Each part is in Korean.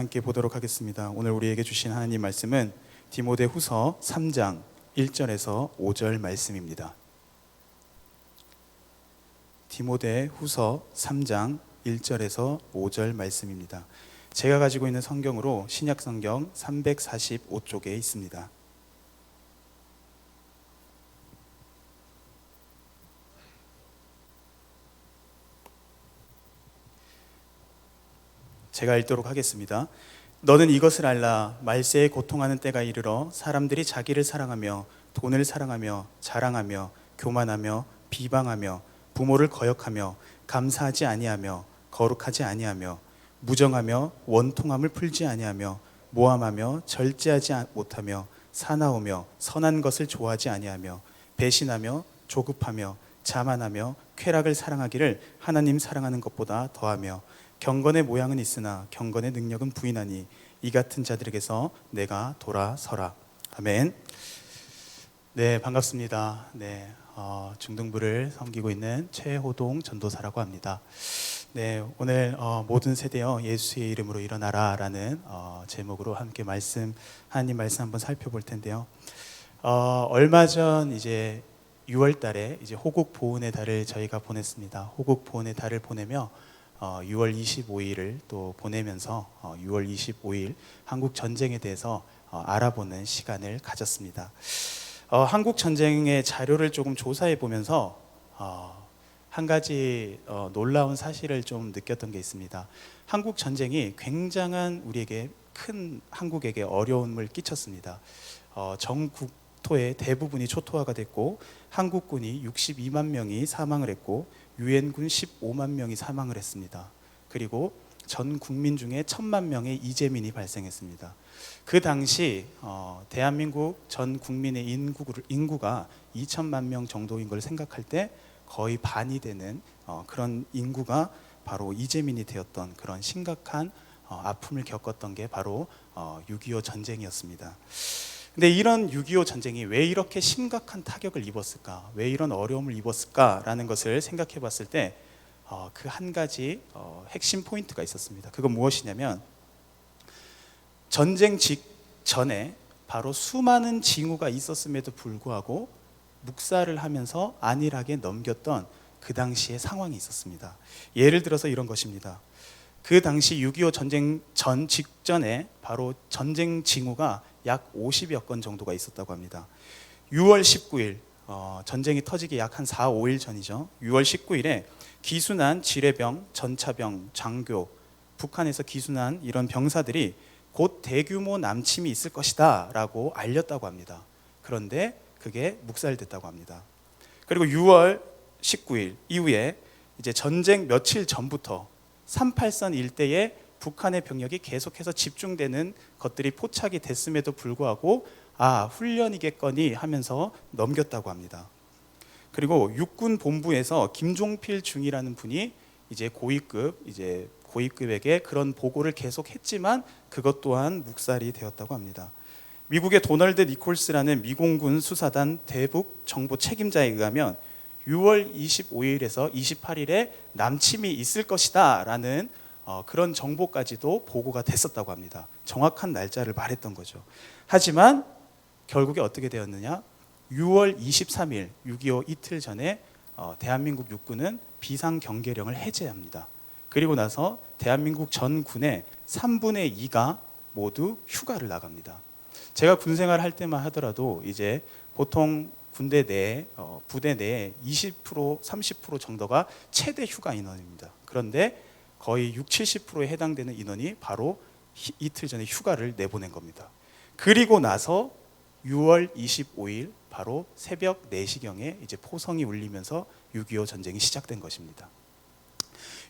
함께 보도록 하겠습니다. 오늘 우리에게 주신 하나님 말씀은 디모데후서 3장 1절에서 5절 말씀입니다. 디모데후서 3장 1절에서 5절 말씀입니다. 제가 가지고 있는 성경으로 신약성경 345쪽에 있습니다. 제가 읽도록 하겠습니다. 너는 이것을 알라. 말세에 고통하는 때가 이르러 사람들이 자기를 사랑하며 돈을 사랑하며 자랑하며 교만하며 비방하며 부모를 거역하며 감사하지 아니하며 거룩하지 아니하며 무정하며 원통함을 풀지 아니하며 모함하며 절제하지 못하며 사나우며 선한 것을 좋아하지 아니하며 배신하며 조급하며 자만하며 쾌락을 사랑하기를 하나님 사랑하는 것보다 더하며 경건의 모양은 있으나 경건의 능력은 부인하니 이 같은 자들에게서 내가 돌아서라. 아멘. 네, 반갑습니다. 네, 중등부를 섬기고 있는 최호동 전도사라고 합니다. 네, 오늘 모든 세대여 예수의 이름으로 일어나라라는 제목으로 함께 하나님 말씀 한번 살펴볼 텐데요. 얼마 전 이제 6월달에 이제 호국 보훈의 달을 저희가 보냈습니다. 호국 보훈의 달을 보내며 6월 25일을 또 보내면서 6월 25일 한국 전쟁에 대해서 알아보는 시간을 가졌습니다. 한국 전쟁의 자료를 조금 조사해 보면서 한 가지 놀라운 사실을 좀 느꼈던 게 있습니다. 한국 전쟁이 굉장한 우리에게 큰 한국에게 어려움을 끼쳤습니다. 전 국토의 대부분이 초토화가 됐고 한국군이 62만 명이 사망을 했고 유엔군 15만 명이 사망을 했습니다. 그리고 전 국민 중에 1,000만 명의 이재민이 발생했습니다. 그 당시 대한민국 전 국민의 인구가 2천만 명 정도인 걸 생각할 때 거의 반이 되는 그런 인구가 바로 이재민이 되었던 그런 심각한 아픔을 겪었던 게 바로 6.25 전쟁이었습니다. 근데 이런 6.25 전쟁이 왜 이렇게 심각한 타격을 입었을까? 왜 이런 어려움을 입었을까라는 것을 생각해 봤을 때 그 한 가지 핵심 포인트가 있었습니다. 그건 무엇이냐면 전쟁 직전에 바로 수많은 징후가 있었음에도 불구하고 묵살을 하면서 안일하게 넘겼던 그 당시의 상황이 있었습니다. 예를 들어서 이런 것입니다. 그 당시 6.25 전쟁 전 직전에 바로 전쟁 징후가 약 50여 건 정도가 있었다고 합니다. 6월 19일 전쟁이 터지기 약 한 4, 5일 전이죠. 6월 19일에 기순한 지뢰병, 전차병, 장교, 북한에서 기순한 이런 병사들이 곧 대규모 남침이 있을 것이다 라고 알렸다고 합니다. 그런데 그게 묵살됐다고 합니다. 그리고 6월 19일 이후에 이제 전쟁 며칠 전부터 38선 일대에 북한의 병력이 계속해서 집중되는 것들이 포착이 됐음에도 불구하고 훈련이겠거니 하면서 넘겼다고 합니다. 그리고 육군 본부에서 김종필 중이라는 분이 이제 고위급에게 그런 보고를 계속했지만 그것 또한 묵살이 되었다고 합니다. 미국의 도널드 니콜스라는 미공군 수사단 대북 정보 책임자에 의하면 6월 25일에서 28일에 남침이 있을 것이다 라는 그런 정보까지도 보고가 됐었다고 합니다. 정확한 날짜를 말했던 거죠. 하지만 결국에 어떻게 되었느냐? 6월 23일 6.25 이틀 전에 대한민국 육군은 비상경계령을 해제합니다. 그리고 나서 대한민국 전 군의 3분의 2가 모두 휴가를 나갑니다. 제가 군생활 할 때만 하더라도 이제 보통 군대 내에 부대 내에 20% 30% 정도가 최대 휴가 인원입니다. 그런데 거의 60-70%에 해당되는 인원이 바로 이틀 전에 휴가를 내보낸 겁니다. 그리고 나서 6월 25일 바로 새벽 4시경에 이제 포성이 울리면서 6.25 전쟁이 시작된 것입니다.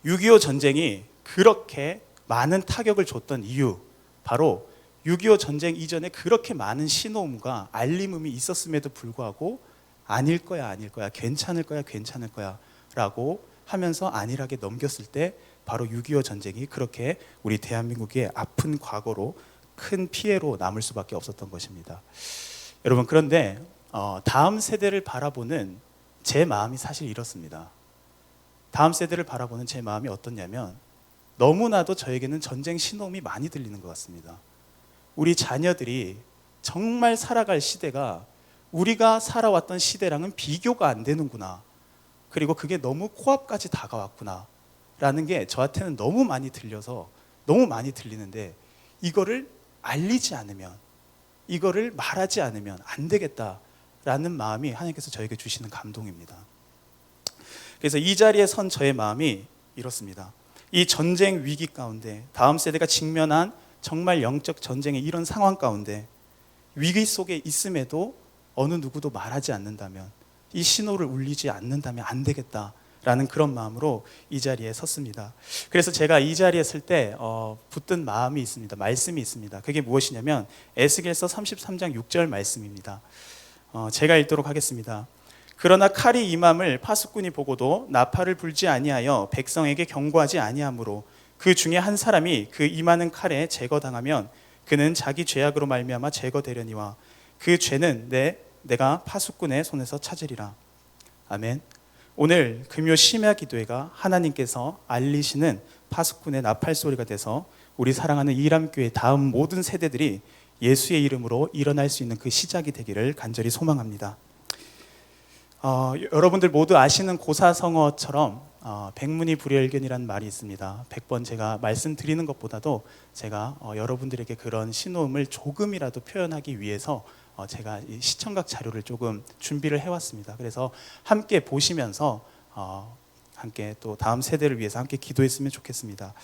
6.25 전쟁이 그렇게 많은 타격을 줬던 이유, 바로 6.25 전쟁 이전에 그렇게 많은 신호음과 알림음이 있었음에도 불구하고 아닐 거야 괜찮을 거야 라고 하면서 안일하게 넘겼을 때 바로 6.25 전쟁이 그렇게 우리 대한민국의 아픈 과거로 큰 피해로 남을 수밖에 없었던 것입니다. 여러분, 그런데 다음 세대를 바라보는 제 마음이 사실 이렇습니다. 다음 세대를 바라보는 제 마음이 어떻냐면 너무나도 저에게는 전쟁 신호음이 많이 들리는 것 같습니다. 우리 자녀들이 정말 살아갈 시대가 우리가 살아왔던 시대랑은 비교가 안 되는구나. 그리고 그게 너무 코앞까지 다가왔구나 라는 게 저한테는 너무 많이 들려서 너무 많이 들리는데, 이거를 알리지 않으면, 이거를 말하지 않으면 안 되겠다라는 마음이 하나님께서 저에게 주시는 감동입니다. 그래서 이 자리에 선 저의 마음이 이렇습니다. 이 전쟁 위기 가운데, 다음 세대가 직면한 정말 영적 전쟁의 이런 상황 가운데 위기 속에 있음에도 어느 누구도 말하지 않는다면, 이 신호를 울리지 않는다면 안 되겠다라는 그런 마음으로 이 자리에 섰습니다. 그래서 제가 이 자리에 설 때 붙든 마음이 있습니다. 말씀이 있습니다. 그게 무엇이냐면 에스겔서 33장 6절 말씀입니다. 제가 읽도록 하겠습니다. 그러나 칼이 임함을 파수꾼이 보고도 나팔을 불지 아니하여 백성에게 경고하지 아니하므로 그 중에 한 사람이 그 임하는 칼에 제거당하면 그는 자기 죄악으로 말미암아 제거되려니와 그 죄는 내가 파수꾼의 손에서 찾으리라. 아멘. 오늘 금요 심야 기도회가 하나님께서 알리시는 파수꾼의 나팔 소리가 돼서 우리 사랑하는 이람교회 다음 모든 세대들이 예수의 이름으로 일어날 수 있는 그 시작이 되기를 간절히 소망합니다. 여러분들 모두 아시는 고사성어처럼 백문이 불여일견이라는 말이 있습니다. 100번 제가 말씀드리는 것보다도 제가 여러분들에게 그런 신호음을 조금이라도 표현하기 위해서 제가 이 시청각 자료를 조금 준비를 해왔습니다. 그래서 함께 보시면서 함께 또 다음 세대를 위해서 함께 기도했으면 좋겠습니다.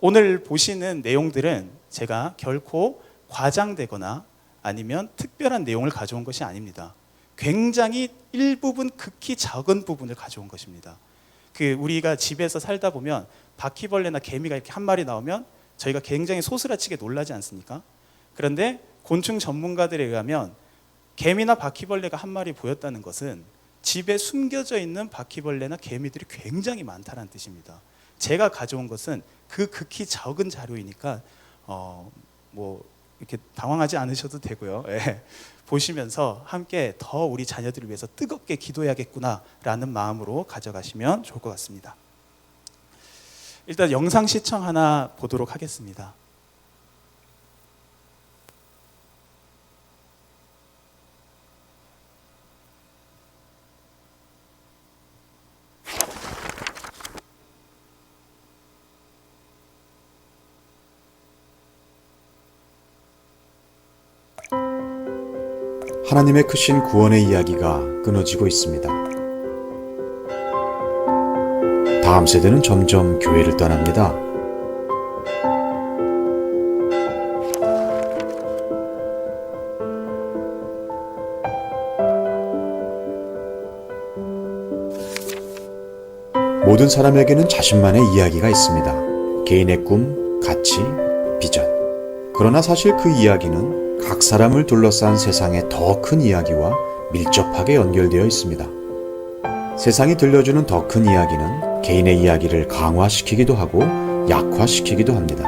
오늘 보시는 내용들은 제가 결코 과장되거나 아니면 특별한 내용을 가져온 것이 아닙니다. 굉장히 일부분, 극히 작은 부분을 가져온 것입니다. 우리가 집에서 살다 보면 바퀴벌레나 개미가 이렇게 한 마리 나오면 저희가 굉장히 소스라치게 놀라지 않습니까? 그런데 곤충 전문가들에 의하면 개미나 바퀴벌레가 한 마리 보였다는 것은 집에 숨겨져 있는 바퀴벌레나 개미들이 굉장히 많다는 뜻입니다. 제가 가져온 것은 그 극히 작은 자료이니까 이렇게 당황하지 않으셔도 되고요. 예. 보시면서 함께 더 우리 자녀들을 위해서 뜨겁게 기도해야겠구나라는 마음으로 가져가시면 좋을 것 같습니다. 일단 영상 시청 하나 보도록 하겠습니다. 하나님의 크신 구원의 이야기가 끊어지고 있습니다. 다음 세대는 점점 교회를 떠납니다. 모든 사람에게는 자신만의 이야기가 있습니다. 개인의 꿈, 가치, 비전. 그러나 사실 그 이야기는 각 사람을 둘러싼 세상의 더 큰 이야기와 밀접하게 연결되어 있습니다. 세상이 들려주는 더 큰 이야기는 개인의 이야기를 강화시키기도 하고 약화시키기도 합니다.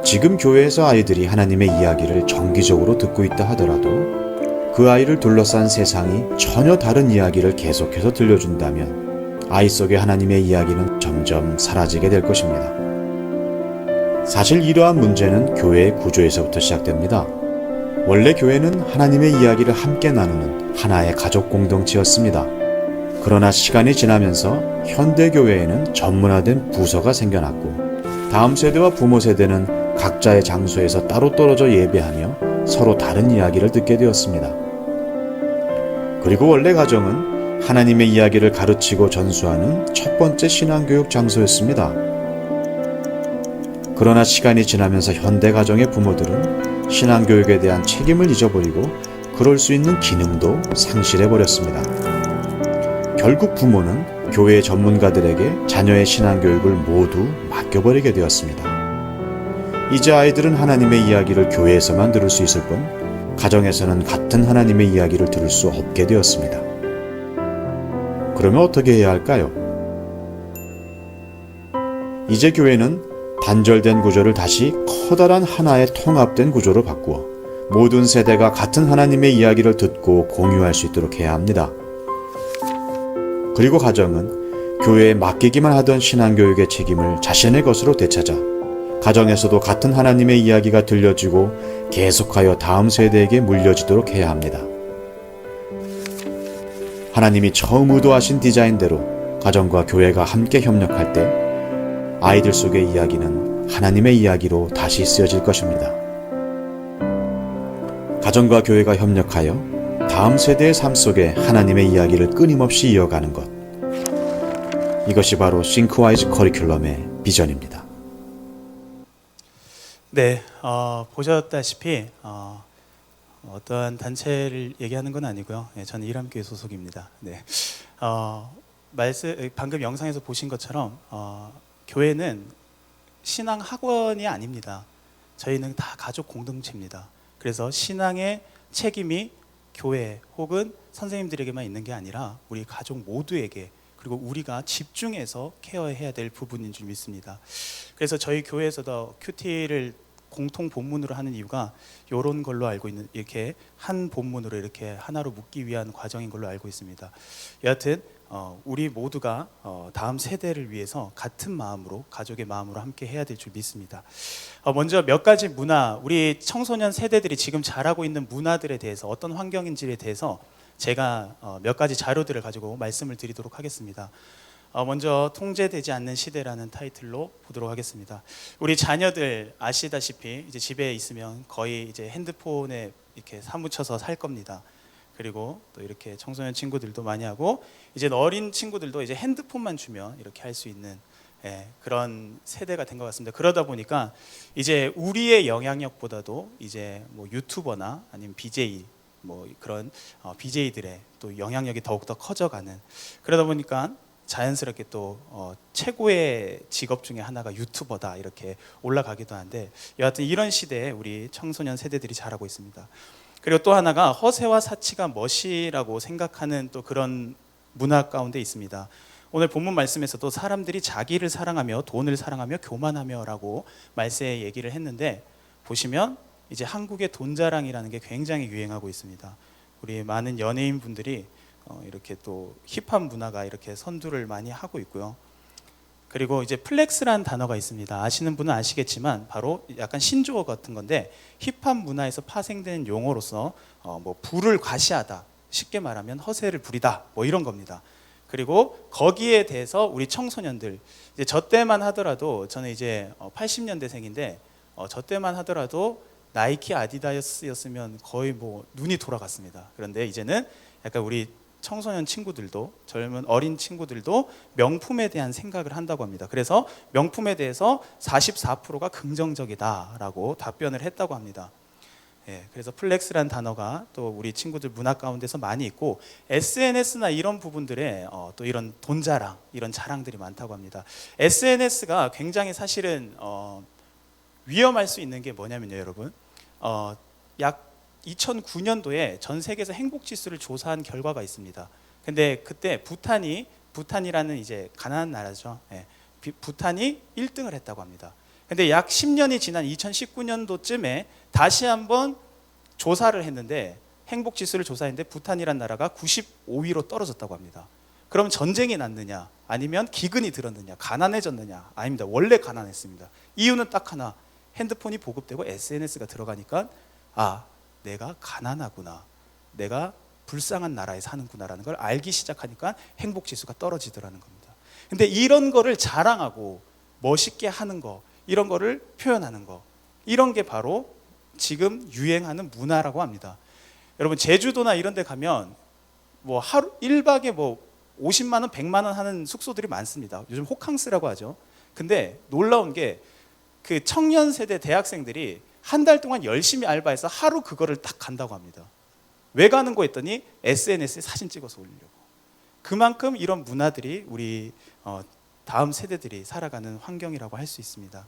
지금 교회에서 아이들이 하나님의 이야기를 정기적으로 듣고 있다 하더라도 그 아이를 둘러싼 세상이 전혀 다른 이야기를 계속해서 들려준다면 아이 속의 하나님의 이야기는 점점 사라지게 될 것입니다. 사실 이러한 문제는 교회의 구조에서부터 시작됩니다. 원래 교회는 하나님의 이야기를 함께 나누는 하나의 가족 공동체였습니다. 그러나 시간이 지나면서 현대 교회에는 전문화된 부서가 생겨났고 다음 세대와 부모 세대는 각자의 장소에서 따로 떨어져 예배하며 서로 다른 이야기를 듣게 되었습니다. 그리고 원래 가정은 하나님의 이야기를 가르치고 전수하는 첫 번째 신앙교육 장소였습니다. 그러나 시간이 지나면서 현대 가정의 부모들은 신앙교육에 대한 책임을 잊어버리고 그럴 수 있는 기능도 상실해버렸습니다. 결국 부모는 교회 전문가들에게 자녀의 신앙교육을 모두 맡겨버리게 되었습니다. 이제 아이들은 하나님의 이야기를 교회에서만 들을 수 있을 뿐 가정에서는 같은 하나님의 이야기를 들을 수 없게 되었습니다. 그러면 어떻게 해야 할까요? 이제 교회는 단절된 구조를 다시 커다란 하나의 통합된 구조로 바꾸어 모든 세대가 같은 하나님의 이야기를 듣고 공유할 수 있도록 해야 합니다. 그리고 가정은 교회에 맡기기만 하던 신앙교육의 책임을 자신의 것으로 되찾아 가정에서도 같은 하나님의 이야기가 들려지고 계속하여 다음 세대에게 물려지도록 해야 합니다. 하나님이 처음 의도하신 디자인대로 가정과 교회가 함께 협력할 때 아이들 속의 이야기는 하나님의 이야기로 다시 쓰여질 것입니다. 가정과 교회가 협력하여 다음 세대의 삶 속에 하나님의 이야기를 끊임없이 이어가는 것. 이것이 바로 싱크와이즈 커리큘럼의 비전입니다. 네, 보셨다시피 어떠한 단체를 얘기하는 건 아니고요. 네, 저는 이람교회 소속입니다. 네, 방금 영상에서 보신 것처럼 교회는 신앙 학원이 아닙니다. 저희는 다 가족 공동체입니다. 그래서 신앙의 책임이 교회 혹은 선생님들에게만 있는 게 아니라 우리 가족 모두에게, 그리고 우리가 집중해서 케어해야 될 부분인 줄 믿습니다. 그래서 저희 교회에서도 큐티를 공통 본문으로 하는 이유가 이런 걸로 알고 있는, 이렇게 한 본문으로 이렇게 하나로 묶기 위한 과정인 걸로 알고 있습니다. 여하튼 우리 모두가 다음 세대를 위해서 같은 마음으로, 가족의 마음으로 함께 해야 될 줄 믿습니다. 먼저 몇 가지 문화, 우리 청소년 세대들이 지금 잘하고 있는 문화들에 대해서, 어떤 환경인지에 대해서 제가 몇 가지 자료들을 가지고 말씀을 드리도록 하겠습니다. 먼저 통제되지 않는 시대라는 타이틀로 보도록 하겠습니다. 우리 자녀들 아시다시피 이제 집에 있으면 거의 이제 핸드폰에 이렇게 사무쳐서 살 겁니다. 그리고 또 이렇게 청소년 친구들도 많이 하고, 이제 어린 친구들도 이제 핸드폰만 주면 이렇게 할 수 있는 그런 세대가 된 것 같습니다. 그러다 보니까 이제 우리의 영향력보다도 이제 뭐 유튜버나 아니면 BJ, 뭐 그런 BJ들의 또 영향력이 더욱더 커져가는, 그러다 보니까 자연스럽게 또 최고의 직업 중에 하나가 유튜버다 이렇게 올라가기도 한데, 여하튼 이런 시대에 우리 청소년 세대들이 자라고 있습니다. 그리고 또 하나가 허세와 사치가 멋이라고 생각하는 또 그런 문화 가운데 있습니다. 오늘 본문 말씀에서도 사람들이 자기를 사랑하며 돈을 사랑하며 교만하며 라고 말세에 얘기를 했는데, 보시면 이제 한국의 돈 자랑이라는 게 굉장히 유행하고 있습니다. 우리 많은 연예인 분들이 이렇게 또 힙합 문화가 이렇게 선두를 많이 하고 있고요. 그리고 이제 플렉스라는 단어가 있습니다. 아시는 분은 아시겠지만 바로 약간 신조어 같은 건데, 힙합 문화에서 파생되는 용어로서 뭐 부를 과시하다, 쉽게 말하면 허세를 부리다, 뭐 이런 겁니다. 그리고 거기에 대해서 우리 청소년들, 이제 저 때만 하더라도, 저는 이제 80년대생인데 저 때만 하더라도 나이키 아디다스였으면 거의 뭐 눈이 돌아갔습니다. 그런데 이제는 약간 우리 청소년 친구들도, 젊은 어린 친구들도 명품에 대한 생각을 한다고 합니다. 그래서 명품에 대해서 44%가 긍정적이다라고 답변을 했다고 합니다. 그래서 플렉스라는 단어가 또 우리 친구들 문화 가운데서 많이 있고, SNS나 이런 부분들에 또 이런 돈 자랑, 이런 자랑들이 많다고 합니다. SNS가 굉장히 사실은 위험할 수 있는 게 뭐냐면요, 여러분. 약 2009년도에 전 세계에서 행복 지수를 조사한 결과가 있습니다. 근데 그때 부탄이라는 이제 가난한 나라죠. 부탄이 1등을 했다고 합니다. 근데 약 10년이 지난 2019년도쯤에 다시 한번 조사를 했는데, 행복 지수를 조사했는데 부탄이라는 나라가 95위로 떨어졌다고 합니다. 그럼 전쟁이 났느냐, 아니면 기근이 들었느냐, 가난해졌느냐? 아닙니다. 원래 가난했습니다. 이유는 딱 하나, 핸드폰이 보급되고 SNS가 들어가니까 내가 가난하구나, 내가 불쌍한 나라에 사는구나라는 걸 알기 시작하니까 행복지수가 떨어지더라는 겁니다. 근데 이런 거를 자랑하고 멋있게 하는 거, 이런 거를 표현하는 거, 이런 게 바로 지금 유행하는 문화라고 합니다. 여러분, 제주도나 이런 데 가면 뭐 하루 1박에 뭐 50만 원, 100만 원 하는 숙소들이 많습니다. 요즘 호캉스라고 하죠. 근데 놀라운 게 그 청년 세대 대학생들이 한 달 동안 열심히 알바해서 하루 그거를 딱 간다고 합니다. 왜 가는 거 했더니 SNS에 사진 찍어서 올리려고. 그만큼 이런 문화들이 우리 다음 세대들이 살아가는 환경이라고 할 수 있습니다.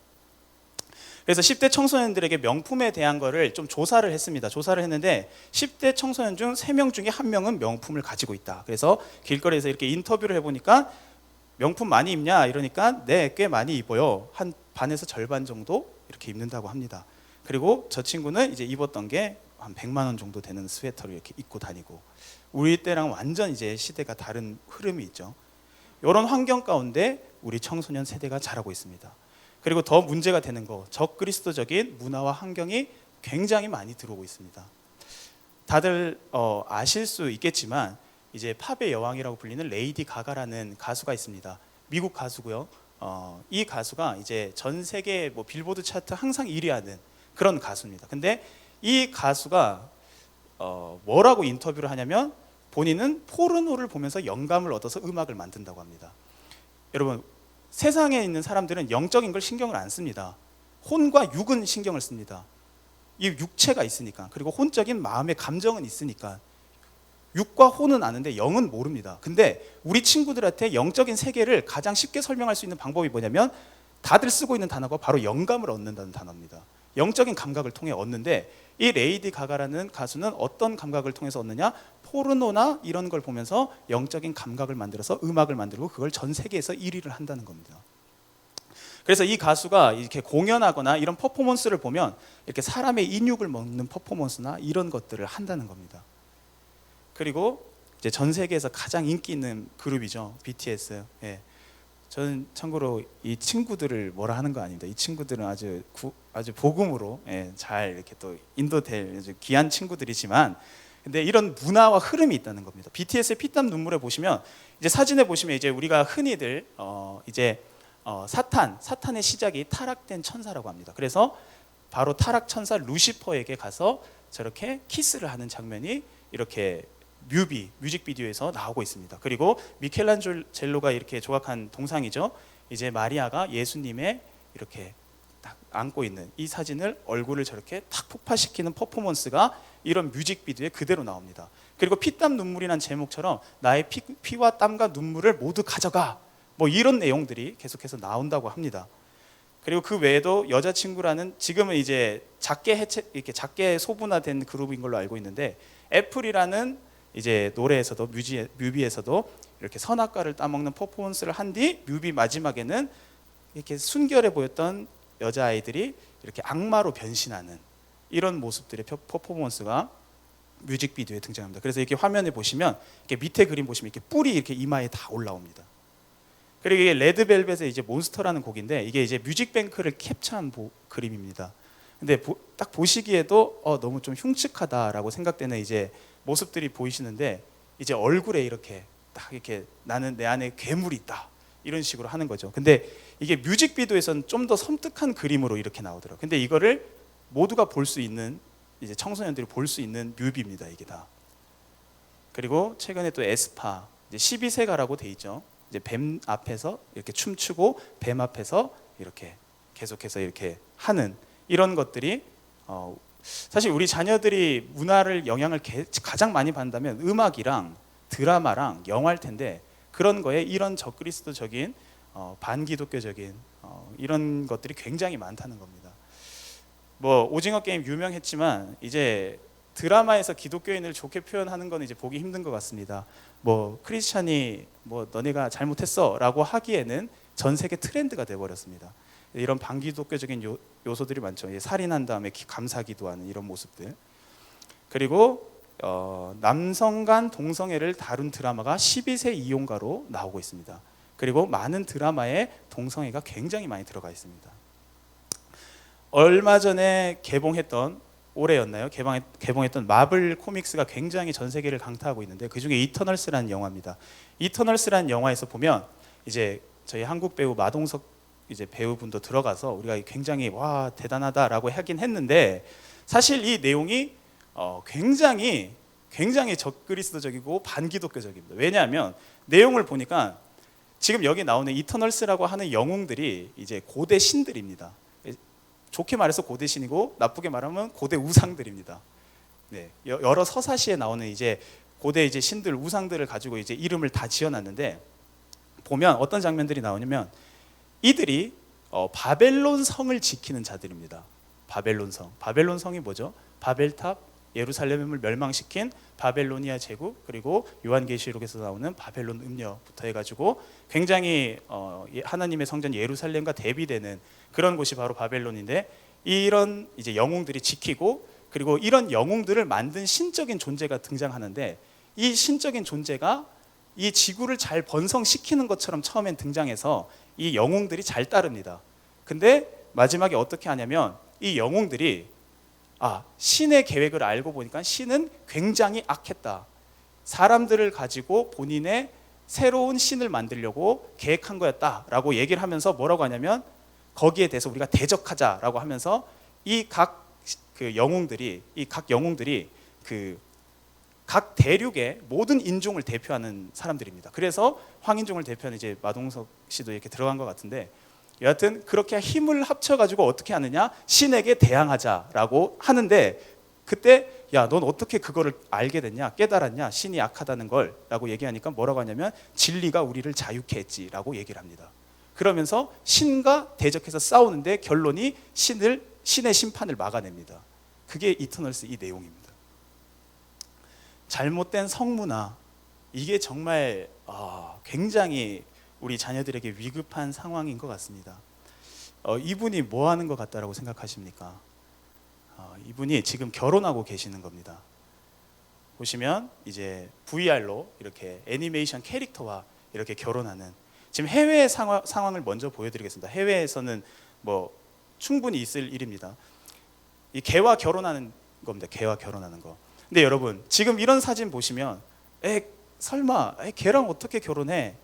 그래서 10대 청소년들에게 명품에 대한 거를 좀 조사를 했습니다. 조사를 했는데 10대 청소년 중 3명 중에 1명은 명품을 가지고 있다. 그래서 길거리에서 이렇게 인터뷰를 해보니까 명품 많이 입냐? 이러니까 네, 꽤 많이 입어요. 한 반에서 절반 정도 이렇게 입는다고 합니다. 그리고 저 친구는 이제 입었던 게 한 100만 원 정도 되는 스웨터를 이렇게 입고 다니고, 우리 때랑 완전 이제 시대가 다른 흐름이 있죠. 이런 환경 가운데 우리 청소년 세대가 자라고 있습니다. 그리고 더 문제가 되는 거, 적그리스도적인 문화와 환경이 굉장히 많이 들어오고 있습니다. 다들 아실 수 있겠지만 이제 팝의 여왕이라고 불리는 레이디 가가라는 가수가 있습니다. 미국 가수고요. 이 가수가 이제 전 세계 뭐 빌보드 차트 항상 1위 하는 그런 가수입니다. 근데 이 가수가 뭐라고 인터뷰를 하냐면 본인은 포르노를 보면서 영감을 얻어서 음악을 만든다고 합니다. 여러분, 세상에 있는 사람들은 영적인 걸 신경을 안 씁니다. 혼과 육은 신경을 씁니다. 이 육체가 있으니까. 그리고 혼적인 마음의 감정은 있으니까. 육과 혼은 아는데 영은 모릅니다. 근데 우리 친구들한테 영적인 세계를 가장 쉽게 설명할 수 있는 방법이 뭐냐면 다들 쓰고 있는 단어가 바로 영감을 얻는다는 단어입니다. 영적인 감각을 통해 얻는데 이 레이디 가가라는 가수는 어떤 감각을 통해서 얻느냐? 포르노나 이런 걸 보면서 영적인 감각을 만들어서 음악을 만들고 그걸 전 세계에서 1위를 한다는 겁니다. 그래서 이 가수가 이렇게 공연하거나 이런 퍼포먼스를 보면 이렇게 사람의 인육을 먹는 퍼포먼스나 이런 것들을 한다는 겁니다. 그리고 이제 전 세계에서 가장 인기 있는 그룹이죠, BTS. 예. 저는 참고로 이 친구들을 뭐라 하는 거 아닙니다. 이 친구들은 아주 복음으로 잘 이렇게 또 인도될 아주 귀한 친구들이지만, 근데 이런 문화와 흐름이 있다는 겁니다. BTS의 피땀 눈물에 보시면 이제 사진에 보시면 이제 우리가 흔히들 사탄의 시작이 타락된 천사라고 합니다. 그래서 바로 타락 천사 루시퍼에게 가서 저렇게 키스를 하는 장면이 이렇게 뮤직비디오에서 나오고 있습니다. 그리고 미켈란젤로가 이렇게 조각한 동상이죠. 이제 마리아가 예수님의 이렇게 딱 안고 있는 이 사진을 얼굴을 저렇게 탁 폭파시키는 퍼포먼스가 이런 뮤직비디오에 그대로 나옵니다. 그리고 피땀 눈물이란 제목처럼 나의 피와 땀과 눈물을 모두 가져가, 뭐 이런 내용들이 계속해서 나온다고 합니다. 그리고 그 외에도 여자친구라는 지금은 이제 작게 소분화된 그룹인 걸로 알고 있는데, 애플이라는 이제 노래에서도 뮤비에서도 이렇게 선악과를 따먹는 퍼포먼스를 한 뒤 뮤비 마지막에는 이렇게 순결해 보였던 여자아이들이 이렇게 악마로 변신하는 이런 모습들의 퍼포먼스가 뮤직비디오에 등장합니다. 그래서 이렇게 화면에 보시면 이렇게 밑에 그림 보시면 이렇게 뿔이 이렇게 이마에 다 올라옵니다. 그리고 이게 레드벨벳의 이제 몬스터라는 곡인데 이게 이제 뮤직뱅크를 캡처한 그림입니다. 근데 딱 보시기에도 너무 좀 흉측하다라고 생각되는 이제 모습들이 보이시는데, 이제 얼굴에 이렇게 딱 이렇게 나는 내 안에 괴물이 있다 이런 식으로 하는 거죠. 근데 이게 뮤직비디오에서는 좀 더 섬뜩한 그림으로 이렇게 나오더라고요. 근데 이거를 모두가 볼 수 있는, 이제 청소년들이 볼 수 있는 뮤비입니다, 이게 다. 그리고 최근에 또 에스파 이제 12세가라고 돼 있죠. 이제 뱀 앞에서 이렇게 춤추고 뱀 앞에서 이렇게 계속해서 이렇게 하는 이런 것들이 사실 우리 자녀들이 문화를 영향을 가장 많이 받는다면 음악이랑 드라마랑 영화일 텐데, 그런 거에 이런 적그리스도적인 반기독교적인 이런 것들이 굉장히 많다는 겁니다. 뭐 오징어 게임 유명했지만 이제 드라마에서 기독교인을 좋게 표현하는 건 이제 보기 힘든 것 같습니다. 뭐 크리스찬이 뭐 너네가 잘못했어라고 하기에는 전 세계 트렌드가 돼버렸습니다. 이런 반기독교적인 요소들이 많죠. 살인한 다음에 감사기도하는 이런 모습들. 그리고 남성 간 동성애를 다룬 드라마가 12세 이용가로 나오고 있습니다. 그리고 많은 드라마에 동성애가 굉장히 많이 들어가 있습니다. 얼마 전에 올해였나요? 개봉했던 마블 코믹스가 굉장히 전 세계를 강타하고 있는데, 그중에 이터널스라는 영화입니다. 이터널스라는 영화에서 보면 이제 저희 한국 배우 마동석 이제 배우분도 들어가서 우리가 굉장히 와 대단하다라고 하긴 했는데, 사실 이 내용이 굉장히 적그리스도적이고 반기독교적입니다. 왜냐하면 내용을 보니까 지금 여기 나오는 이터널스라고 하는 영웅들이 이제 고대 신들입니다. 좋게 말해서 고대 신이고 나쁘게 말하면 고대 우상들입니다. 네, 여러 서사시에 나오는 이제 고대 이제 신들 우상들을 가지고 이제 이름을 다 지어놨는데, 보면 어떤 장면들이 나오냐면 이들이 바벨론 성을 지키는 자들입니다. 바벨론 성이 뭐죠? 바벨탑, 예루살렘을 멸망시킨 바벨로니아 제국, 그리고 요한계시록에서 나오는 바벨론 음녀부터 해가지고 굉장히 하나님의 성전 예루살렘과 대비되는 그런 곳이 바로 바벨론인데, 이런 이제 영웅들이 지키고, 그리고 이런 영웅들을 만든 신적인 존재가 등장하는데, 이 신적인 존재가 이 지구를 잘 번성시키는 것처럼 처음엔 등장해서 이 영웅들이 잘 따릅니다. 근데 마지막에 어떻게 하냐면 이 영웅들이 신의 계획을 알고 보니까 신은 굉장히 악했다. 사람들을 가지고 본인의 새로운 신을 만들려고 계획한 거였다라고 얘기를 하면서 뭐라고 하냐면 거기에 대해서 우리가 대적하자라고 하면서 이 각 영웅들이 각 대륙의 모든 인종을 대표하는 사람들입니다. 그래서 황인종을 대표하는 이제 마동석 씨도 이렇게 들어간 것 같은데, 여하튼 그렇게 힘을 합쳐가지고 어떻게 하느냐, 신에게 대항하자라고 하는데, 그때 야, 넌 어떻게 그거를 알게 됐냐, 깨달았냐, 신이 악하다는 걸 라고 얘기하니까 뭐라고 하냐면 진리가 우리를 자유케 했지라고 얘기를 합니다. 그러면서 신과 대적해서 싸우는데 결론이 신의 심판을 막아냅니다. 그게 이터널스 이 내용입니다. 잘못된 성문화, 이게 정말 굉장히 우리 자녀들에게 위급한 상황인 것 같습니다. 이분이 뭐 하는 것 같다라고 생각하십니까? 이분이 지금 결혼하고 계시는 겁니다. 보시면 이제 VR로 이렇게 애니메이션 캐릭터와 이렇게 결혼하는, 지금 해외 상황을 먼저 보여드리겠습니다. 해외에서는 뭐 충분히 있을 일입니다. 이 개와 결혼하는 겁니다. 개와 결혼하는 거. 근데 여러분 지금 이런 사진 보시면 설마 걔랑 어떻게 결혼해?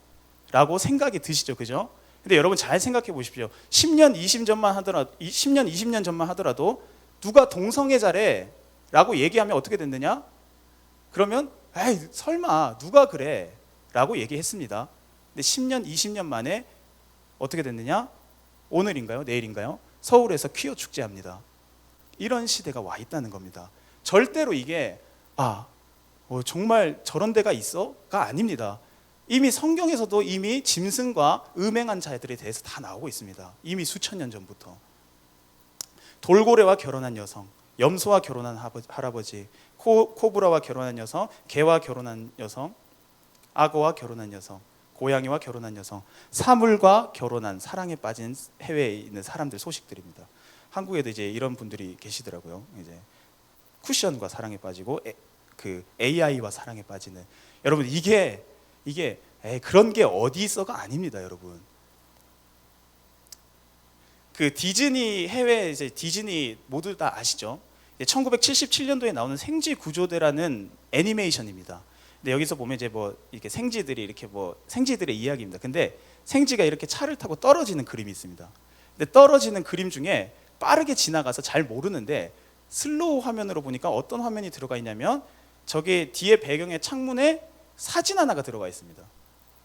라고 생각이 드시죠, 그죠? 근데 여러분 잘 생각해 보십시오. 10년, 20년 전만 하더라도 누가 동성애자래 라고 얘기하면 어떻게 됐느냐? 그러면 설마 누가 그래? 라고 얘기했습니다. 근데 10년, 20년 만에 어떻게 됐느냐? 오늘인가요? 내일인가요? 서울에서 퀴어 축제합니다. 이런 시대가 와 있다는 겁니다. 절대로 이게 정말 저런 데가 있어?가 아닙니다. 이미 성경에서도 이미 짐승과 음행한 자들에 대해서 다 나오고 있습니다. 이미 수천 년 전부터. 돌고래와 결혼한 여성, 염소와 결혼한 할아버지, 코브라와 결혼한 여성, 개와 결혼한 여성, 악어와 결혼한 여성, 고양이와 결혼한 여성, 사물과 결혼한 사랑에 빠진 해외에 있는 사람들 소식들입니다. 한국에도 이제 이런 분들이 계시더라고요. 이제 쿠션과 사랑에 빠지고 그 AI와 사랑에 빠지는, 여러분 이게 그런 게 어디 있어가 아닙니다, 여러분. 그 디즈니, 해외 이제 디즈니 모두 다 아시죠? 1977년도에 나오는 생쥐 구조대라는 애니메이션입니다. 근데 여기서 보면 이제 뭐 이렇게 생쥐들이 이렇게 생쥐들의 이야기입니다. 근데 생쥐가 이렇게 차를 타고 떨어지는 그림이 있습니다. 근데 떨어지는 그림 중에 빠르게 지나가서 잘 모르는데 슬로우 화면으로 보니까 어떤 화면이 들어가 있냐면 저기 뒤에 배경의 창문에 사진 하나가 들어가 있습니다.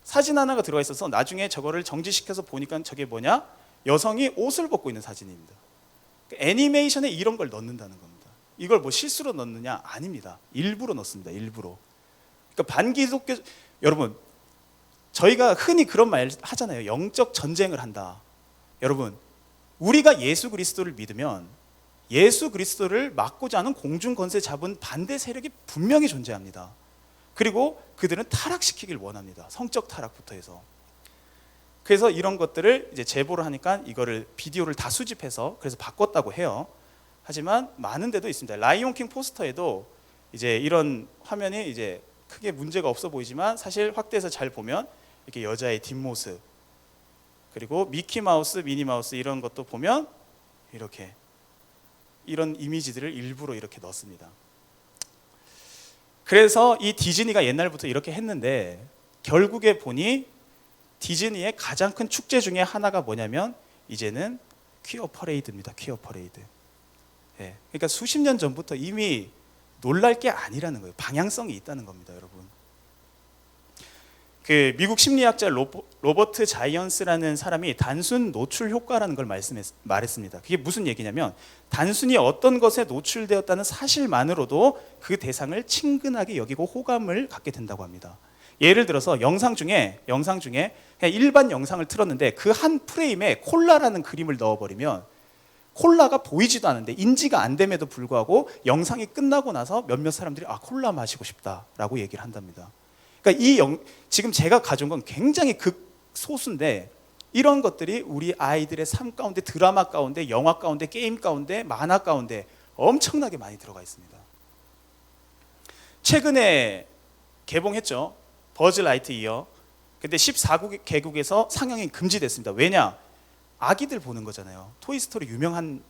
사진 하나가 들어가 있어서 나중에 저거를 정지시켜서 보니까 저게 뭐냐? 여성이 옷을 벗고 있는 사진입니다. 애니메이션에 이런 걸 넣는다는 겁니다. 이걸 뭐 실수로 넣느냐? 아닙니다. 일부러 넣습니다. 일부러. 그러니까 반기독교, 여러분 저희가 흔히 그런 말 하잖아요. 영적 전쟁을 한다. 여러분 우리가 예수 그리스도를 믿으면 예수 그리스도를 막고자 하는 공중 권세 잡은 반대 세력이 분명히 존재합니다. 그리고 그들은 타락시키길 원합니다. 성적 타락부터 해서. 그래서 이런 것들을 이제 제보를 하니까 이거를 비디오를 다 수집해서 그래서 바꿨다고 해요. 하지만 많은 데도 있습니다. 라이온킹 포스터에도 이제 이런 화면이 이제 크게 문제가 없어 보이지만 사실 확대해서 잘 보면 이렇게 여자의 뒷모습, 그리고 미키마우스, 미니마우스 이런 것도 보면 이렇게 이런 이미지들을 일부러 이렇게 넣습니다. 그래서 이 디즈니가 옛날부터 이렇게 했는데 결국에 보니 디즈니의 가장 큰 축제 중에 하나가 뭐냐면 이제는 퀴어 퍼레이드입니다. 퀴어 퍼레이드. 그러니까 수십 년 전부터 이미 놀랄 게 아니라는 거예요. 방향성이 있다는 겁니다, 여러분. 그 미국 심리학자 로버트 자이언스라는 사람이 단순 노출 효과라는 걸 말했습니다. 그게 무슨 얘기냐면 단순히 어떤 것에 노출되었다는 사실만으로도 그 대상을 친근하게 여기고 호감을 갖게 된다고 합니다. 예를 들어서 영상 중에 그냥 일반 영상을 틀었는데 그 한 프레임에 콜라라는 그림을 넣어버리면 콜라가 보이지도 않은데 인지가 안 됨에도 불구하고 영상이 끝나고 나서 몇몇 사람들이 콜라 마시고 싶다라고 얘기를 한답니다. 그러니까 지금 제가 가져온 건 굉장히 극소수인데 이런 것들이 우리 아이들의 삶 가운데, 드라마 가운데, 영화 가운데, 게임 가운데, 만화 가운데 엄청나게 많이 들어가 있습니다. 최근에 개봉했죠. 버즈 라이트이어. 근데 14개국에서 상영이 금지됐습니다. 왜냐? 아기들 보는 거잖아요. 토이스토리 유명한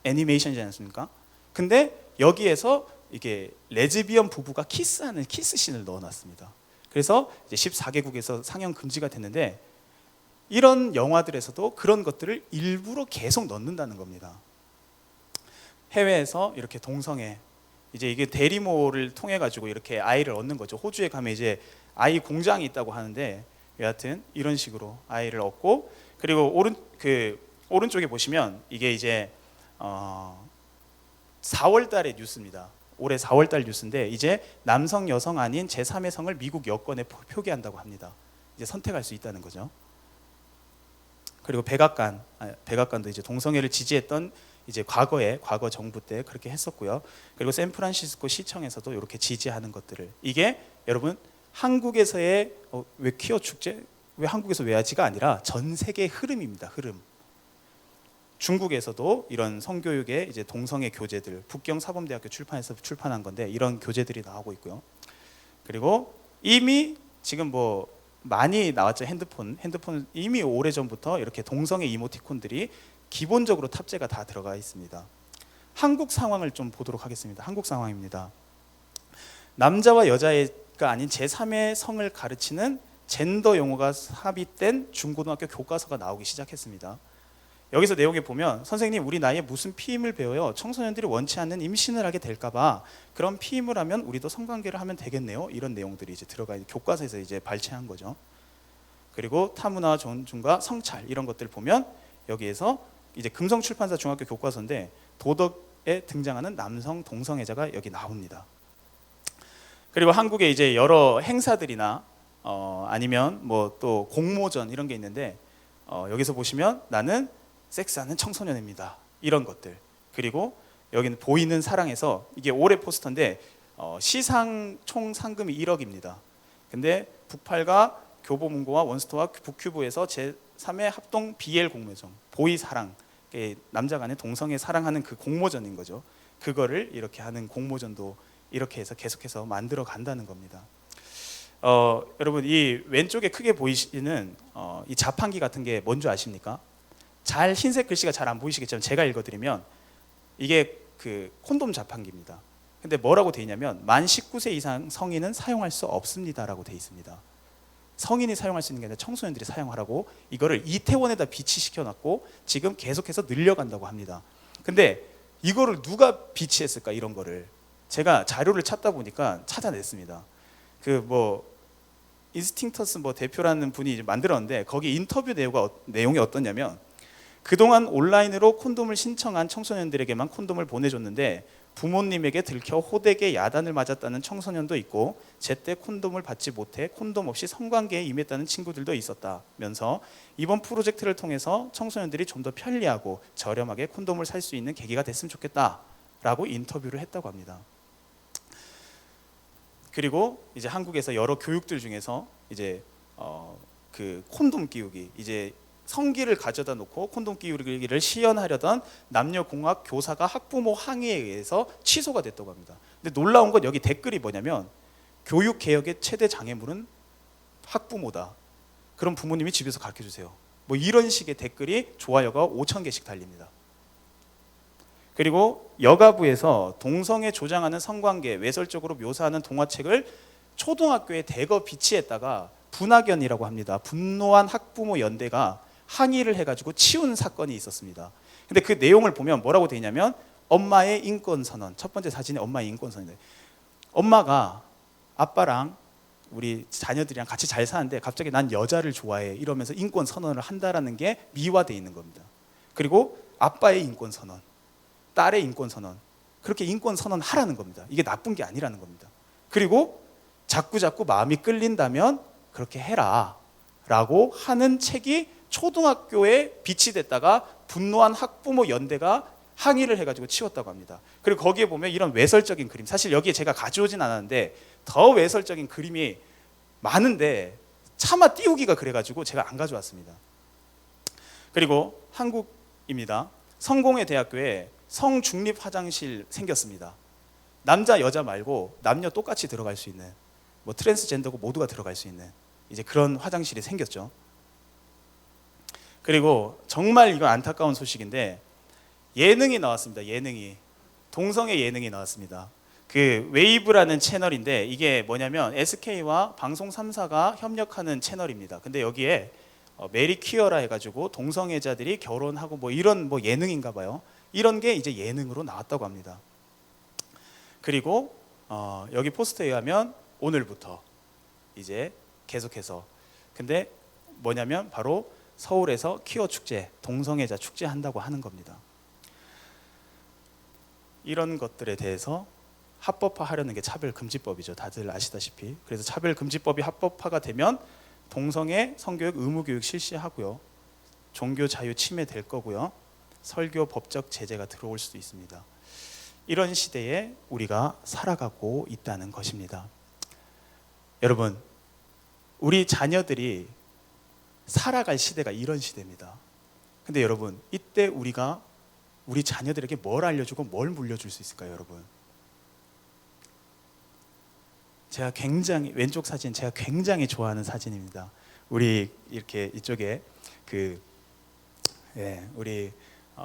애니메이션이지 않습니까? 근데 여기에서 이게 레즈비언 부부가 키스하는 키스씬을 넣어놨습니다. 그래서 이제 14개국에서 상영 금지가 됐는데, 이런 영화들에서도 그런 것들을 일부러 계속 넣는다는 겁니다. 해외에서 이렇게 동성애, 이제 이게 대리모를 통해 가지고 이렇게 아이를 얻는 거죠. 호주에 가면 이제 아이 공장이 있다고 하는데, 여하튼 이런 식으로 아이를 얻고, 그리고 오른쪽에 보시면 이게 이제 4월달의 뉴스입니다. 올해 4월달 뉴스인데, 이제 남성 여성 아닌 제3의 성을 미국 여권에 표기한다고 합니다. 이제 선택할 수 있다는 거죠. 그리고 백악관도 이제 동성애를 지지했던 이제 과거 정부 때 그렇게 했었고요. 그리고 샌프란시스코 시청에서도 이렇게 지지하는 것들을, 이게 여러분 한국에서의 왜 퀴어 축제, 왜 한국에서 왜 하지가 아니라 전 세계의 흐름입니다. 흐름. 중국에서도 이런 성교육의 이제 동성애 교재들, 북경사범대학교 출판에서 출판한 건데, 이런 교재들이 나오고 있고요. 그리고 이미 지금 뭐 많이 나왔죠. 핸드폰 이미 오래전부터 이렇게 동성애 이모티콘들이 기본적으로 탑재가 다 들어가 있습니다. 한국 상황을 좀 보도록 하겠습니다. 한국 상황입니다. 남자와 여자가 아닌 제3의 성을 가르치는 젠더 용어가 삽입된 중고등학교 교과서가 나오기 시작했습니다. 여기서 내용에 보면, 선생님 우리 나이에 무슨 피임을 배워요? 청소년들이 원치 않는 임신을 하게 될까봐 그런 피임을 하면 우리도 성관계를 하면 되겠네요. 이런 내용들이 이제 들어가 있는 교과서에서 이제 발췌한 거죠. 그리고 타문화와 존중과 성찰, 이런 것들 보면 여기에서 이제 금성출판사 중학교 교과서인데, 도덕에 등장하는 남성 동성애자가 여기 나옵니다. 그리고 한국에 이제 여러 행사들이나 아니면 뭐 또 공모전 이런 게 있는데, 여기서 보시면 나는 섹스하는 청소년입니다. 이런 것들. 그리고 여기는 보이는 사랑에서, 이게 올해 포스터인데 시상 총 상금이 1억입니다. 근데 북팔과 교보문고와 원스토와 북큐브에서 제3회 합동 BL 공모전, 보이 사랑, 남자 간의 동성애 사랑하는 그 공모전인 거죠. 그거를 이렇게 하는 공모전도 이렇게 해서 계속해서 만들어 간다는 겁니다. 여러분 이 왼쪽에 크게 보이시는 이 자판기 같은 게 뭔지 아십니까? 잘 흰색 글씨가 잘 안 보이시겠지만 제가 읽어드리면, 이게 그 콘돔 자판기입니다. 근데 뭐라고 돼 있냐면, 만 19세 이상 성인은 사용할 수 없습니다라고 돼 있습니다. 성인이 사용할 수 있는 게 아니라 청소년들이 사용하라고 이거를 이태원에다 비치시켜 놨고 지금 계속해서 늘려간다고 합니다. 근데 이거를 누가 비치했을까? 이런 거를 제가 자료를 찾다 보니까 찾아냈습니다. 그 뭐 인스팅터스 뭐 대표라는 분이 이제 만들었는데, 거기 인터뷰 내용이 어떠냐면, 그동안 온라인으로 콘돔을 신청한 청소년들에게만 콘돔을 보내줬는데 부모님에게 들켜 호되게 야단을 맞았다는 청소년도 있고, 제때 콘돔을 받지 못해 콘돔 없이 성관계에 임했다는 친구들도 있었다면서, 이번 프로젝트를 통해서 청소년들이 좀 더 편리하고 저렴하게 콘돔을 살 수 있는 계기가 됐으면 좋겠다라고 인터뷰를 했다고 합니다. 그리고 이제 한국에서 여러 교육들 중에서 이제 그 콘돔 끼우기, 이제 성기를 가져다 놓고 콘돔 끼우기를 시연하려던 남녀공학 교사가 학부모 항의에 의해서 취소가 됐다고 합니다. 근데 놀라운 건 여기 댓글이 뭐냐면, 교육개혁의 최대 장애물은 학부모다. 그럼 부모님이 집에서 가르쳐주세요. 뭐 이런 식의 댓글이 좋아요가 5,000개씩 달립니다. 그리고 여가부에서 동성애 조장하는 성관계 외설적으로 묘사하는 동화책을 초등학교에 대거 비치했다가 분학연이라고 합니다. 분노한 학부모 연대가 항의를 해가지고 치운 사건이 있었습니다. 근데 그 내용을 보면 뭐라고 돼 있냐면, 엄마의 인권 선언, 첫 번째 사진에 엄마의 인권 선언인데, 엄마가 아빠랑 우리 자녀들이랑 같이 잘 사는데 갑자기 난 여자를 좋아해 이러면서 인권 선언을 한다라는 게 미화돼 있는 겁니다. 그리고 아빠의 인권 선언, 딸의 인권 선언, 그렇게 인권 선언 하라는 겁니다. 이게 나쁜 게 아니라는 겁니다. 그리고 자꾸 마음이 끌린다면 그렇게 해라 라고 하는 책이 초등학교에 비치됐다가 분노한 학부모 연대가 항의를 해가지고 치웠다고 합니다. 그리고 거기에 보면 이런 외설적인 그림, 사실 여기에 제가 가져오진 않았는데 더 외설적인 그림이 많은데 차마 띄우기가 그래가지고 제가 안 가져왔습니다. 그리고 한국입니다. 성공회 대학교에 성중립 화장실 생겼습니다. 남자 여자 말고 남녀 똑같이 들어갈 수 있는. 뭐 트랜스젠더고 모두가 들어갈 수 있는 이제 그런 화장실이 생겼죠. 그리고 정말 이건 안타까운 소식인데 예능이 나왔습니다. 예능이 동성애 예능이 나왔습니다. 그 웨이브라는 채널인데 이게 뭐냐면 SK와 방송 3사가 협력하는 채널입니다. 근데 여기에 메리 퀴어라 해가지고 동성애자들이 결혼하고 뭐 이런 뭐 예능인가 봐요. 이런 게 이제 예능으로 나왔다고 합니다. 그리고 여기 포스터에 의하면 오늘부터 이제 계속해서 근데 뭐냐면 바로 서울에서 퀴어 축제, 동성애자 축제 한다고 하는 겁니다. 이런 것들에 대해서 합법화하려는 게 차별금지법이죠. 다들 아시다시피. 그래서 차별금지법이 합법화가 되면 동성애 성교육 의무교육 실시하고요. 종교 자유 침해될 거고요. 설교 법적 제재가 들어올 수도 있습니다. 이런 시대에 우리가 살아가고 있다는 것입니다. 여러분, 우리 자녀들이 살아갈 시대가 이런 시대입니다. 근데 여러분, 이때 우리가 우리 자녀들에게 뭘 알려주고 뭘 물려줄 수 있을까요, 여러분? 제가 굉장히 왼쪽 사진 제가 굉장히 좋아하는 사진입니다. 우리 이렇게 이쪽에 우리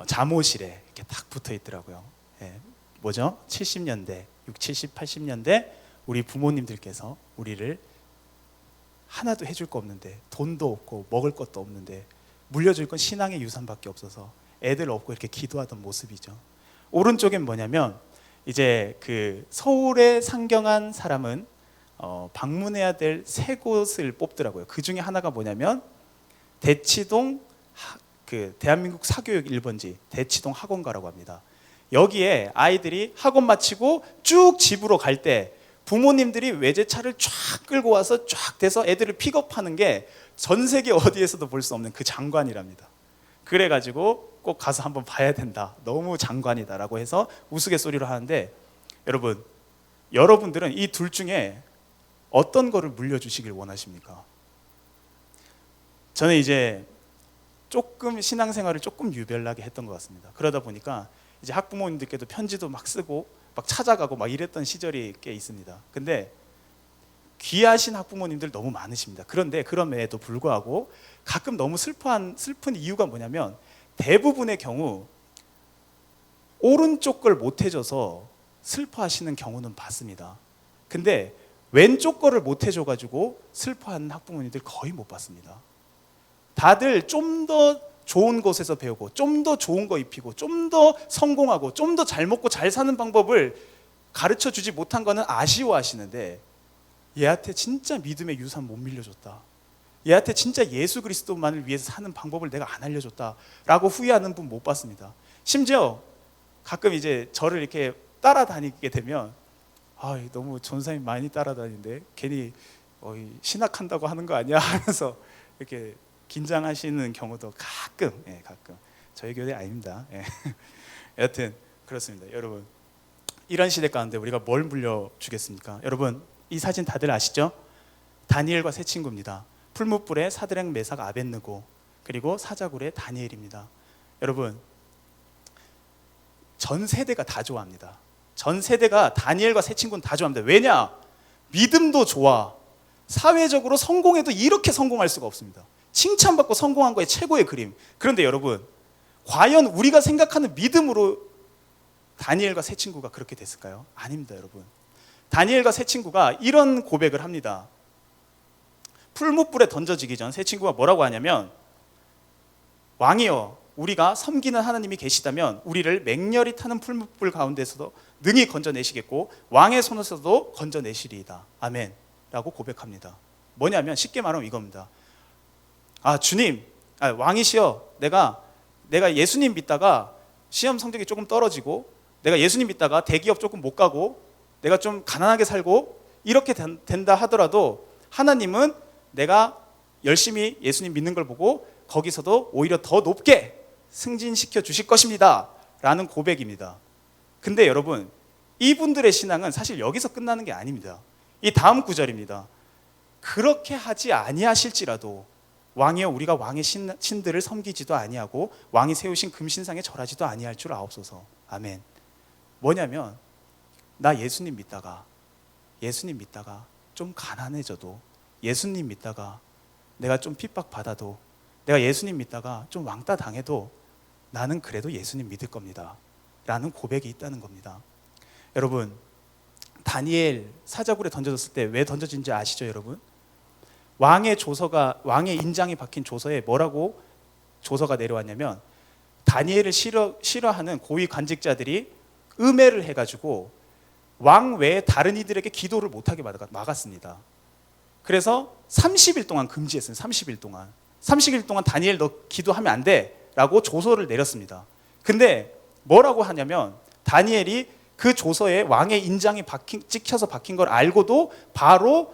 잠옷실에 이렇게 딱 붙어 있더라고요. 뭐죠? 70년대, 70, 80년대 우리 부모님들께서 우리를 하나도 해줄 거 없는데 돈도 없고 먹을 것도 없는데 물려줄 건 신앙의 유산밖에 없어서 애들 없고 이렇게 기도하던 모습이죠. 오른쪽엔 뭐냐면 이제 그 서울에 상경한 사람은 방문해야 될 세 곳을 뽑더라고요. 그 중에 하나가 뭐냐면 대치동 그 대한민국 사교육 1번지 대치동 학원가라고 합니다. 여기에 아이들이 학원 마치고 쭉 집으로 갈 때 부모님들이 외제차를 쫙 끌고 와서 쫙 대서 애들을 픽업하는 게 전 세계 어디에서도 볼 수 없는 그 장관이랍니다. 그래가지고 꼭 가서 한번 봐야 된다. 너무 장관이다라고 해서 우스갯소리로 하는데 여러분들은 이 둘 중에 어떤 거를 물려주시길 원하십니까? 저는 이제 조금 신앙생활을 조금 유별나게 했던 것 같습니다. 그러다 보니까 이제 학부모님들께도 편지도 막 쓰고 막 찾아가고 막 이랬던 시절이 꽤 있습니다. 근데 귀하신 학부모님들 너무 많으십니다. 그런데 그럼에도 불구하고 가끔 너무 슬픈 이유가 뭐냐면 대부분의 경우 오른쪽 걸 못 해줘서 슬퍼하시는 경우는 봤습니다. 근데 왼쪽 거를 못 해줘가지고 슬퍼하는 학부모님들 거의 못 봤습니다. 다들 좀 더 좋은 곳에서 배우고 좀 더 좋은 거 입히고 좀 더 성공하고 좀 더 잘 먹고 잘 사는 방법을 가르쳐 주지 못한 거는 아쉬워하시는데 얘한테 진짜 믿음의 유산 못 밀려줬다. 얘한테 진짜 예수 그리스도만을 위해서 사는 방법을 내가 안 알려줬다 라고 후회하는 분 못 봤습니다. 심지어 가끔 이제 저를 이렇게 따라다니게 되면 너무 전사님 많이 따라다니는데 괜히 신학한다고 하는 거 아니야 하면서 이렇게 긴장하시는 경우도 가끔 저희 교회 아닙니다. 여하튼 그렇습니다. 여러분, 이런 시대 가운데 우리가 뭘 물려주겠습니까? 여러분, 이 사진 다들 아시죠? 다니엘과 세 친구입니다. 풀무불의 사드락 메삭 아벳느고 그리고 사자굴의 다니엘입니다. 여러분, 전 세대가 다 좋아합니다. 전 세대가 다니엘과 세 친구는 다 좋아합니다. 왜냐? 믿음도 좋아. 사회적으로 성공해도 이렇게 성공할 수가 없습니다. 칭찬받고 성공한 거의 최고의 그림. 그런데 여러분, 과연 우리가 생각하는 믿음으로 다니엘과 세 친구가 그렇게 됐을까요? 아닙니다, 여러분. 다니엘과 세 친구가 이런 고백을 합니다. 풀무불에 던져지기 전 세 친구가 뭐라고 하냐면, 왕이여, 우리가 섬기는 하나님이 계시다면 우리를 맹렬히 타는 풀무불 가운데서도 능히 건져내시겠고 왕의 손에서도 건져내시리이다. 아멘 라고 고백합니다. 뭐냐면 쉽게 말하면 이겁니다. 주님, 왕이시여, 내가 예수님 믿다가 시험 성적이 조금 떨어지고 내가 예수님 믿다가 대기업 조금 못 가고 내가 좀 가난하게 살고 이렇게 된다 하더라도 하나님은 내가 열심히 예수님 믿는 걸 보고 거기서도 오히려 더 높게 승진시켜 주실 것입니다 라는 고백입니다. 근데 여러분, 이분들의 신앙은 사실 여기서 끝나는 게 아닙니다. 이 다음 구절입니다. 그렇게 하지 아니하실지라도 왕이여, 우리가 왕의 신들을 섬기지도 아니하고 왕이 세우신 금신상에 절하지도 아니할 줄 아옵소서. 아멘. 뭐냐면 나 예수님 믿다가 좀 가난해져도, 예수님 믿다가 내가 좀 핍박받아도, 내가 예수님 믿다가 좀 왕따 당해도 나는 그래도 예수님 믿을 겁니다 라는 고백이 있다는 겁니다. 여러분, 다니엘 사자굴에 던져졌을 때 왜 던져진지 아시죠 여러분? 왕의 인장이 박힌 조서에 뭐라고 조서가 내려왔냐면, 다니엘을 싫어하는 고위 관직자들이 음해를 해가지고 왕 외에 다른 이들에게 기도를 못하게 막았습니다. 그래서 30일 동안 금지했어요. 30일 동안 다니엘 너 기도하면 안 돼 라고 조서를 내렸습니다. 근데 뭐라고 하냐면, 다니엘이 그 조서에 왕의 인장이 찍혀서 박힌 걸 알고도 바로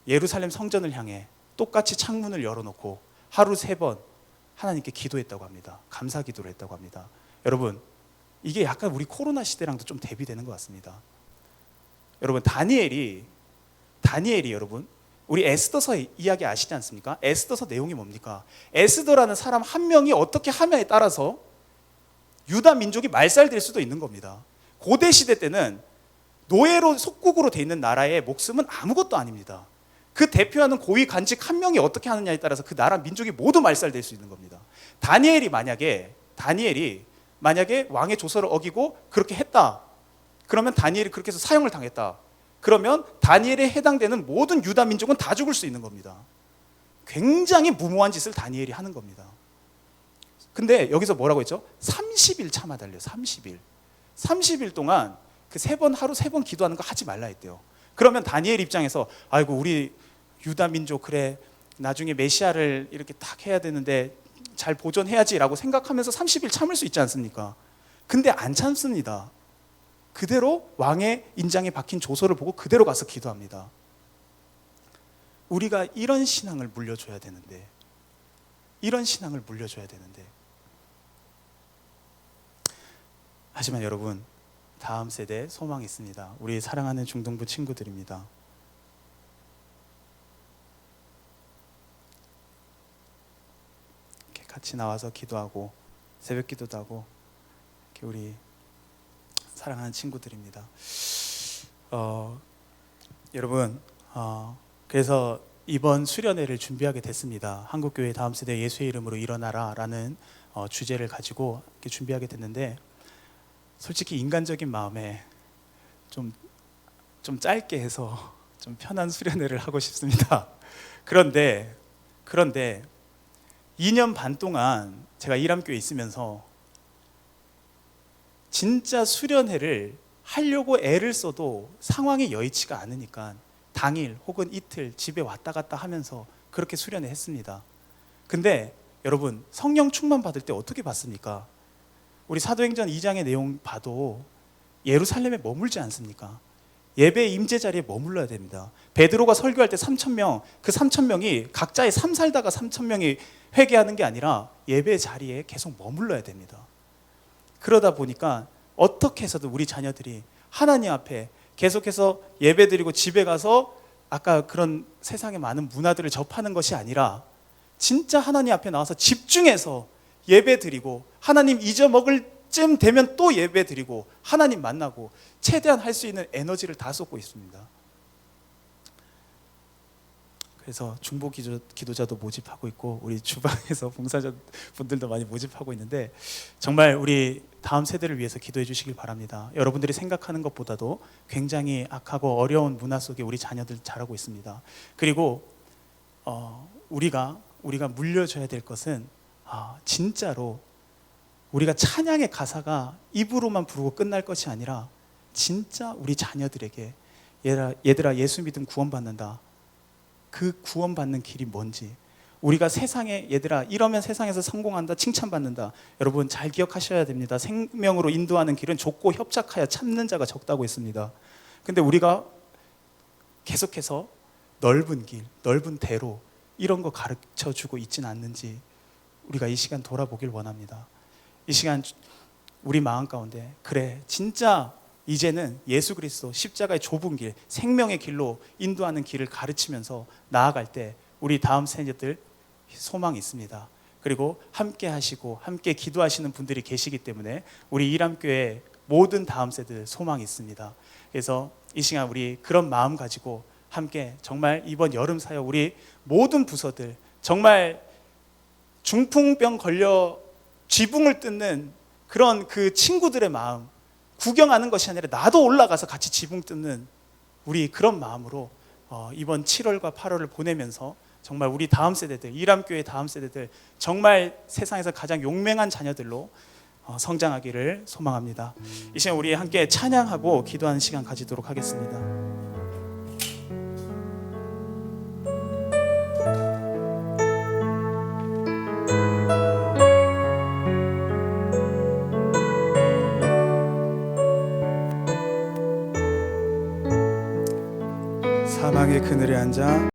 예루살렘 성전을 향해 똑같이 창문을 열어놓고 하루 3번 하나님께 기도했다고 합니다. 감사 기도를 했다고 합니다. 여러분, 이게 약간 우리 코로나 시대랑도 좀 대비되는 것 같습니다. 여러분, 다니엘이 여러분, 우리 에스더서 이야기 아시지 않습니까? 에스더서 내용이 뭡니까? 에스더라는 사람 한 명이 어떻게 하냐에 따라서 유다 민족이 말살될 수도 있는 겁니다. 고대 시대 때는 노예로 속국으로 돼 있는 나라의 목숨은 아무것도 아닙니다. 그 대표하는 고위 관직 한 명이 어떻게 하느냐에 따라서 그 나라 민족이 모두 말살될 수 있는 겁니다. 다니엘이 만약에 왕의 조서를 어기고 그렇게 했다, 그러면 다니엘이 그렇게 해서 사형을 당했다, 그러면 다니엘에 해당되는 모든 유다 민족은 다 죽을 수 있는 겁니다. 굉장히 무모한 짓을 다니엘이 하는 겁니다. 근데 여기서 뭐라고 했죠? 30일 참아달래요. 30일 동안 그 하루 3번 기도하는 거 하지 말라 했대요. 그러면 다니엘 입장에서 아이고 우리 유다 민족 그래 나중에 메시아를 이렇게 딱 해야 되는데 잘 보존해야지라고 생각하면서 30일 참을 수 있지 않습니까? 근데 안 참습니다. 그대로 왕의 인장에 박힌 조서를 보고 그대로 가서 기도합니다. 우리가 이런 신앙을 물려줘야 되는데, 하지만 여러분, 다음 세대 소망이 있습니다. 우리 사랑하는 중동부 친구들입니다. 이렇게 같이 나와서 기도하고 새벽 기도도 하고 이렇게 우리 사랑하는 친구들입니다. 여러분, 그래서 이번 수련회를 준비하게 됐습니다. 한국교회 다음 세대 예수의 이름으로 일어나라라는 주제를 가지고 이렇게 준비하게 됐는데, 솔직히 인간적인 마음에 좀 짧게 해서 좀 편한 수련회를 하고 싶습니다. 그런데 2년 반 동안 제가 이람교회에 있으면서 진짜 수련회를 하려고 애를 써도 상황이 여의치가 않으니까 당일 혹은 이틀 집에 왔다 갔다 하면서 그렇게 수련회 했습니다. 근데 여러분, 성령 충만 받을 때 어떻게 받습니까? 우리 사도행전 2장의 내용 봐도 예루살렘에 머물지 않습니까? 예배 임재 자리에 머물러야 됩니다. 베드로가 설교할 때 3,000명, 그 3,000명이 각자의 삶 살다가 3,000명이 회개하는 게 아니라 예배 자리에 계속 머물러야 됩니다. 그러다 보니까 어떻게 해서든 우리 자녀들이 하나님 앞에 계속해서 예배 드리고 집에 가서 아까 그런 세상의 많은 문화들을 접하는 것이 아니라 진짜 하나님 앞에 나와서 집중해서 예배 드리고, 하나님 잊어먹을 쯤 되면 또 예배 드리고 하나님 만나고 최대한 할 수 있는 에너지를 다 쏟고 있습니다. 그래서 중보 기도자도 모집하고 있고 우리 주방에서 봉사자분들도 많이 모집하고 있는데, 정말 우리 다음 세대를 위해서 기도해 주시길 바랍니다. 여러분들이 생각하는 것보다도 굉장히 악하고 어려운 문화 속에 우리 자녀들 자라고 있습니다. 그리고 우리가 물려줘야 될 것은 진짜로 우리가 찬양의 가사가 입으로만 부르고 끝날 것이 아니라 진짜 우리 자녀들에게 얘들아 예수 믿음 구원받는다, 그 구원받는 길이 뭔지, 우리가 세상에 얘들아 이러면 세상에서 성공한다, 칭찬받는다, 여러분 잘 기억하셔야 됩니다. 생명으로 인도하는 길은 좁고 협착하여 참는 자가 적다고 했습니다. 근데 우리가 계속해서 넓은 길, 넓은 대로 이런 거 가르쳐주고 있지는 않는지 우리가 이 시간 돌아보길 원합니다. 이 시간 우리 마음 가운데 그래 진짜 이제는 예수 그리스도 십자가의 좁은 길, 생명의 길로 인도하는 길을 가르치면서 나아갈 때 우리 다음 세대들 소망이 있습니다. 그리고 함께 하시고 함께 기도하시는 분들이 계시기 때문에 우리 이람교회 모든 다음 세대 소망이 있습니다. 그래서 이 시간 우리 그런 마음 가지고 함께 정말 이번 여름 사역 우리 모든 부서들 정말 중풍병 걸려 쥐붕을 뜯는 그런 그 친구들의 마음, 구경하는 것이 아니라 나도 올라가서 같이 지붕 뜯는 우리 그런 마음으로 이번 7월과 8월을 보내면서 정말 우리 다음 세대들, 이람교회 다음 세대들 정말 세상에서 가장 용맹한 자녀들로 성장하기를 소망합니다. 이 시간 우리 함께 찬양하고 기도하는 시간 가지도록 하겠습니다. 사망의 그늘에 앉아